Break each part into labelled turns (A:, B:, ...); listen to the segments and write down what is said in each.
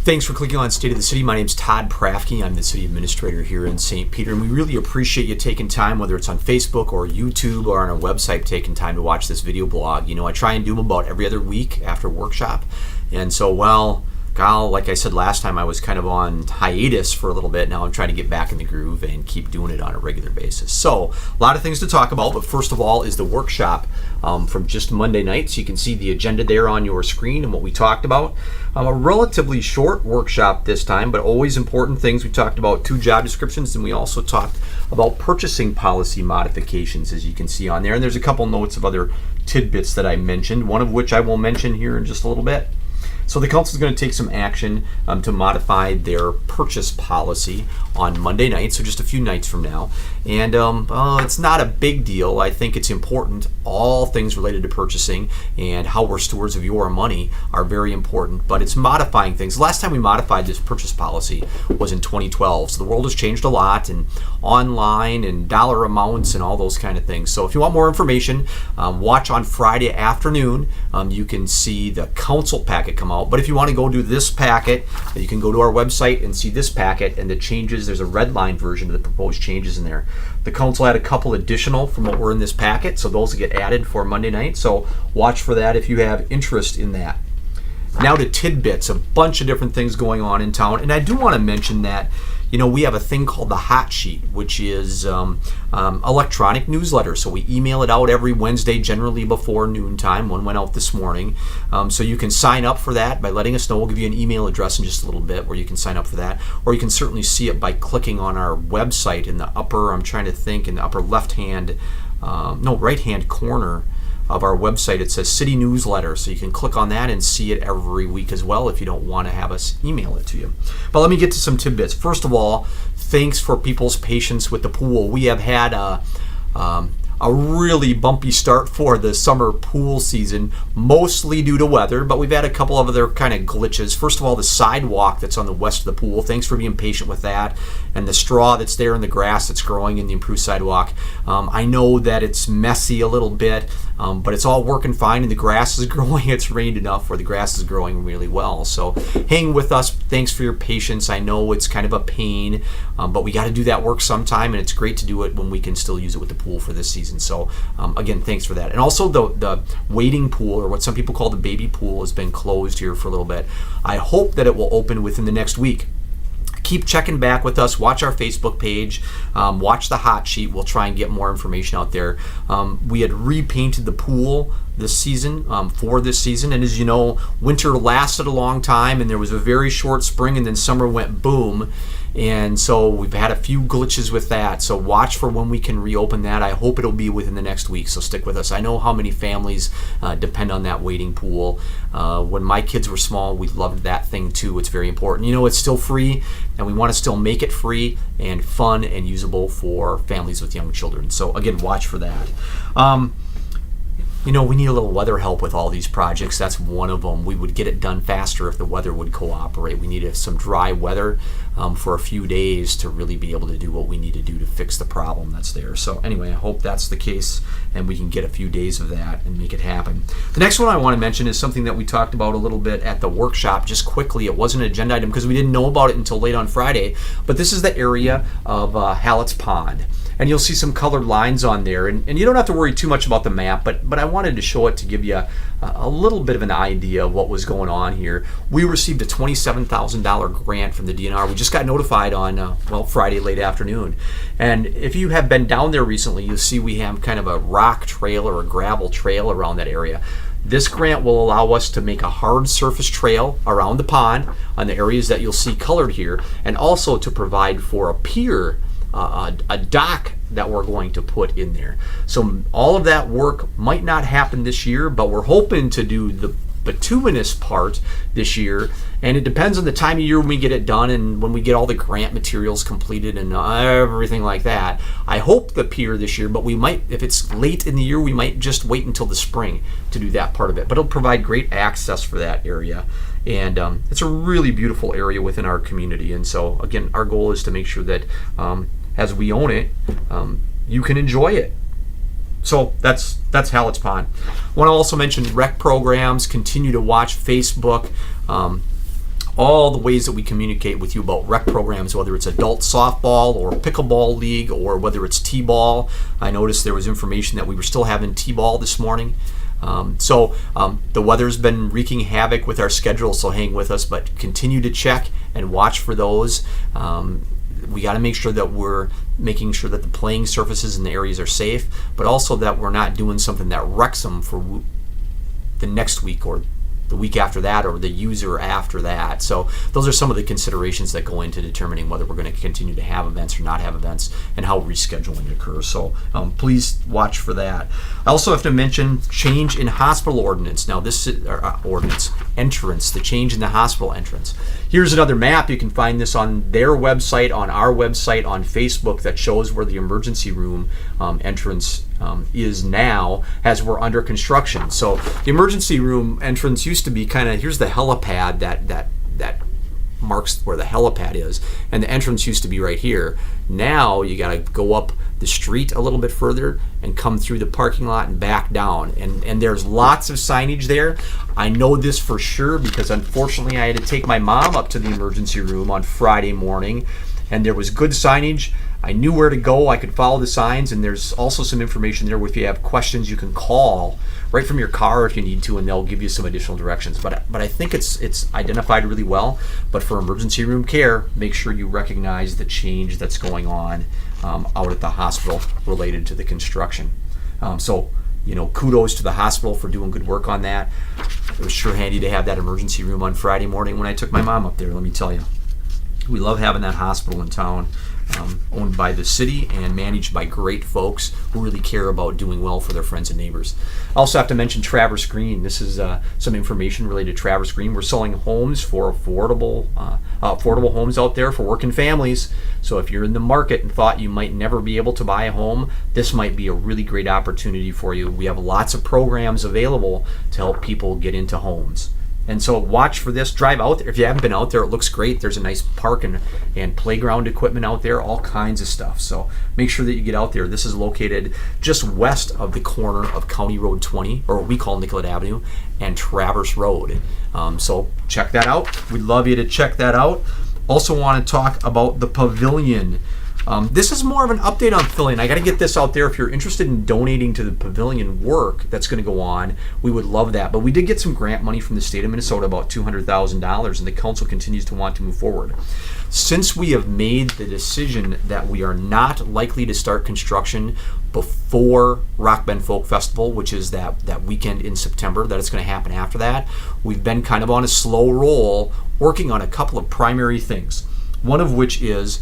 A: Thanks for clicking on State of the City. My name's Todd Prafke. I'm the City Administrator here in St. Peter, and we really appreciate you taking time, whether it's on Facebook or YouTube or on our website, taking time to watch this video blog. You know, I try and do them about every other week after workshop, and so, like I said last time, I was kind of on hiatus for a little bit. Now I'm trying to get back in the groove and keep doing it on a regular basis. So a lot of things to talk about, but first of all is the workshop from just Monday night. So you can see the agenda there on your screen and what we talked about. A relatively short workshop this time, but always important things. We talked about 2 job descriptions, and we also talked about purchasing policy modifications, as you can see on there. And there's a couple notes of other tidbits that I mentioned, one of which I will mention here in just a little bit. So the council is going to take some action to modify their purchase policy on Monday night, so just a few nights from now. And it's not a big deal. I think it's important. All things related to purchasing and how we're stewards of your money are very important, but it's modifying things. Last time we modified this purchase policy was in 2012, so the world has changed a lot, and online and dollar amounts and all those kind of things. So if you want more information, watch on Friday afternoon. You can see the council packet come out. But if you want to go do this packet, you can go to our website and see this packet and the changes. There's a red line version of the proposed changes in there. The council had a couple additional from what were in this packet, so those will get added for Monday night. So watch for that if you have interest in that. Now to tidbits, a bunch of different things going on in town. And I do want to mention that, you know, we have a thing called the Hot Sheet, which is electronic newsletter. So we email it out every Wednesday, generally before noontime. One went out this morning. So you can sign up for that by letting us know. We'll give you an email address in just a little bit where you can sign up for that. Or you can certainly see it by clicking on our website in the upper, in the upper right-hand corner of our website. It says City Newsletter, so you can click on that and see it every week as well if you don't want to have us email it to you. But let me get to some tidbits. First of all, thanks for people's patience with the pool. We have had a really bumpy start for the summer pool season, mostly due to weather, but we've had a couple of other kind of glitches. First of all, the sidewalk that's on the west of the pool, thanks for being patient with that, and the straw that's there and the grass that's growing in the improved sidewalk. I know that it's messy a little bit, but it's all working fine, and the grass is growing. It's rained enough where the grass is growing really well. So hang with us. Thanks for your patience. I know it's kind of a pain, but we got to do that work sometime, and it's great to do it when we can still use it with the pool for this season. So again, thanks for that. And also the wading pool, or what some people call the baby pool, has been closed here for a little bit. I hope that it will open within the next week. Keep checking back with us. Watch our Facebook page. Watch the Hot Sheet. We'll try and get more information out there. We had repainted the pool this season, for this season. And as you know, winter lasted a long time, and there was a very short spring, and then summer went boom. And so we've had a few glitches with that. So watch for when we can reopen that. I hope it'll be within the next week, so stick with us. I know how many families depend on that wading pool. When my kids were small, we loved that thing too. It's very important. You know, it's still free, and we want to still make it free and fun and usable for families with young children. So again, watch for that. You know, we need a little weather help with all these projects. That's one of them. We would get it done faster if the weather would cooperate. We need some dry weather for a few days to really be able to do what we need to do to fix the problem that's there. So anyway, I hope that's the case, and we can get a few days of that and make it happen. The next one I want to mention is something that we talked about a little bit at the workshop, just quickly. It wasn't an agenda item because we didn't know about it until late on Friday, but this is the area of Hallett's Pond. And you'll see some colored lines on there, and you don't have to worry too much about the map, but I wanted to show it to give you a little bit of an idea of what was going on here. We received a $27,000 grant from the DNR. We just got notified on Friday late afternoon. And if you have been down there recently, you'll see we have kind of a rock trail or a gravel trail around that area. This grant will allow us to make a hard surface trail around the pond on the areas that you'll see colored here, and also to provide for a pier, a dock that we're going to put in there. So all of that work might not happen this year, but we're hoping to do the bituminous part this year, and it depends on the time of year when we get it done and when we get all the grant materials completed and everything like that. I hope the pier this year, but we might, if it's late in the year, we might just wait until the spring to do that part of it. But it'll provide great access for that area, and it's a really beautiful area within our community. And so again, our goal is to make sure that as we own it, you can enjoy it. So that's Hallett's Pond. I want to also mention rec programs. Continue to watch Facebook. all the ways that we communicate with you about rec programs, whether it's adult softball or pickleball league or whether it's t-ball. I noticed there was information that we were still having t-ball this morning. The weather's been wreaking havoc with our schedule, so hang with us, but continue to check and watch for those. We got to make sure that we're making sure that the playing surfaces in the areas are safe, but also that we're not doing something that wrecks them for the next week or the week after that or the user after that. So those are some of the considerations that go into determining whether we're going to continue to have events or not have events and how rescheduling occurs. So please watch for that. I also have to mention change in hospital ordinance. Now this is ordinance entrance, the change in the hospital entrance. Here's another map. You can find this on their website, on our website, on Facebook, that shows where the emergency room entrance is now as we're under construction. So the emergency room entrance used to be kind of, here's the helipad that marks where the helipad is, and the entrance used to be right here. Now you got to go up the street a little bit further and come through the parking lot and back down, and there's lots of signage there. I know this for sure because unfortunately I had to take my mom up to the emergency room on Friday morning, and there was good signage. I knew where to go. I could follow the signs, and there's also some information there. If you have questions, you can call right from your car if you need to, and they'll give you some additional directions. But I think it's identified really well. But for emergency room care, make sure you recognize the change that's going on out at the hospital related to the construction. Kudos to the hospital for doing good work on that. It was sure handy to have that emergency room on Friday morning when I took my mom up there, let me tell you. We love having that hospital in town. Owned by the city and managed by great folks who really care about doing well for their friends and neighbors. I also have to mention Traverse Green. This is some information related to Traverse Green. We're selling homes for affordable homes out there for working families. So if you're in the market and thought you might never be able to buy a home, this might be a really great opportunity for you. We have lots of programs available to help people get into homes. And so watch for this. Drive out there. If you haven't been out there, it looks great. There's a nice park and playground equipment out there, all kinds of stuff. So make sure that you get out there. This is located just west of the corner of County Road 20, or what we call Nicollet Avenue, and Traverse Road. So check that out. We'd love you to check that out. Also want to talk about the pavilion. This is more of an update on pavilion. I got to get this out there. If you're interested in donating to the pavilion work that's going to go on, we would love that. But we did get some grant money from the state of Minnesota, about $200,000, and the council continues to want to move forward. Since we have made the decision that we are not likely to start construction before Rock Bend Folk Festival, which is that weekend in September, that it's going to happen after that, we've been kind of on a slow roll working on a couple of primary things. One of which is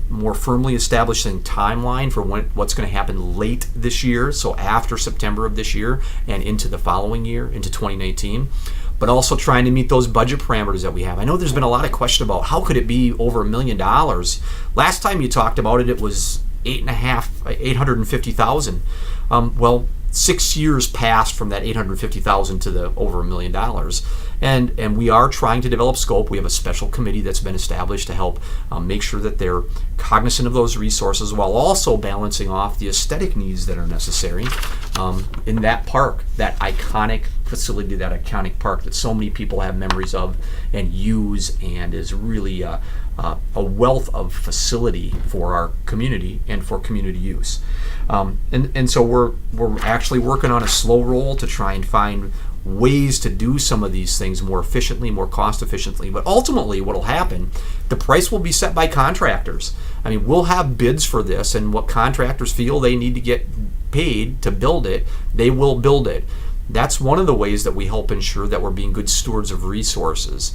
A: more firmly establishing timeline for what's going to happen late this year, so after September of this year and into the following year, into 2019, but also trying to meet those budget parameters that we have. I know there's been a lot of question about how could it be over $1 million. Last time you talked about it, it was $850,000. Well, 6 years passed from that $850,000 to the over $1 million. And we are trying to develop scope. We have a special committee that's been established to help make sure that they're cognizant of those resources while also balancing off the aesthetic needs that are necessary in that park, that iconic facility, that iconic park that so many people have memories of and use, and is really a wealth of facility for our community and for community use. And so we're actually working on a slow roll to try and find ways to do some of these things more efficiently, more cost efficiently. But ultimately what will happen, the price will be set by contractors. I mean, we'll have bids for this, and what contractors feel they need to get paid to build it, they will build it. That's one of the ways that we help ensure that we're being good stewards of resources.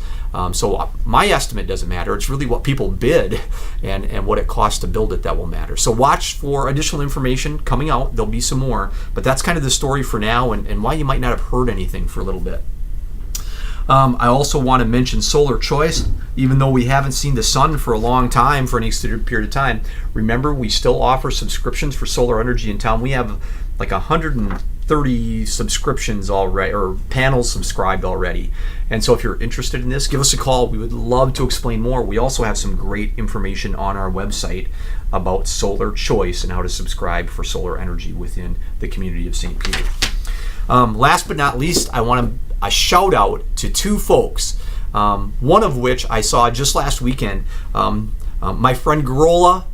A: So my estimate doesn't matter. It's really what people bid and what it costs to build it that will matter. So watch for additional information coming out. There'll be some more. But that's kind of the story for now and why you might not have heard anything for a little bit. I also want to mention Solar Choice. Even though we haven't seen the sun for a long time, for an extended period of time, remember we still offer subscriptions for solar energy in town. We have like 130 subscriptions already, or panels subscribed already. And so if you're interested in this, give us a call. We would love to explain more. We also have some great information on our website about Solar Choice and how to subscribe for solar energy within the community of St. Peter. Last but not least, I want a shout out to two folks. one of which I saw just last weekend. My friend Garola,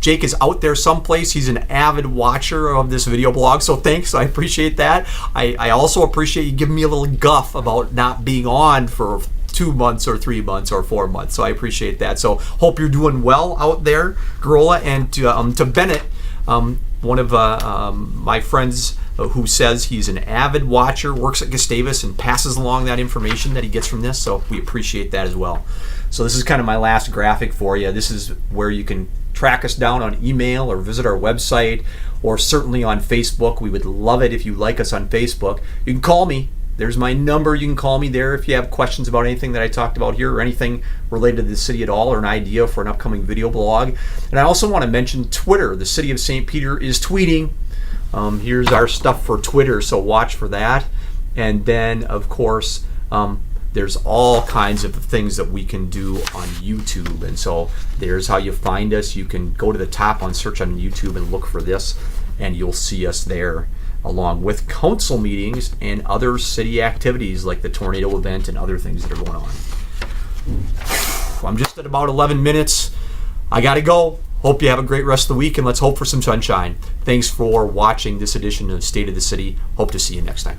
A: Jake is out there someplace. He's an avid watcher of this video blog, so thanks. I appreciate that. I also appreciate you giving me a little guff about not being on for 2 months or 3 months or 4 months, so I appreciate that. So hope you're doing well out there, Garola. And to Bennett, one of my friends who says he's an avid watcher, works at Gustavus, and passes along that information that he gets from this, so we appreciate that as well. So this is kind of my last graphic for you. This is where you can track us down on email or visit our website, or certainly on Facebook. We would love it if you like us on Facebook. You can call me. There's my number. You can call me there if you have questions about anything that I talked about here, or anything related to the city at all, or an idea for an upcoming video blog. And I also want to mention Twitter. The City of St. Peter is tweeting. Here's our stuff for Twitter, so watch for that. And then, of course, there's all kinds of things that we can do on YouTube. And so there's how you find us. You can go to the top on search on YouTube and look for this, and you'll see us there, along with council meetings and other city activities like the tornado event and other things that are going on. I'm just at about 11 minutes. I got to go. Hope you have a great rest of the week, and let's hope for some sunshine. Thanks for watching this edition of State of the City. Hope to see you next time.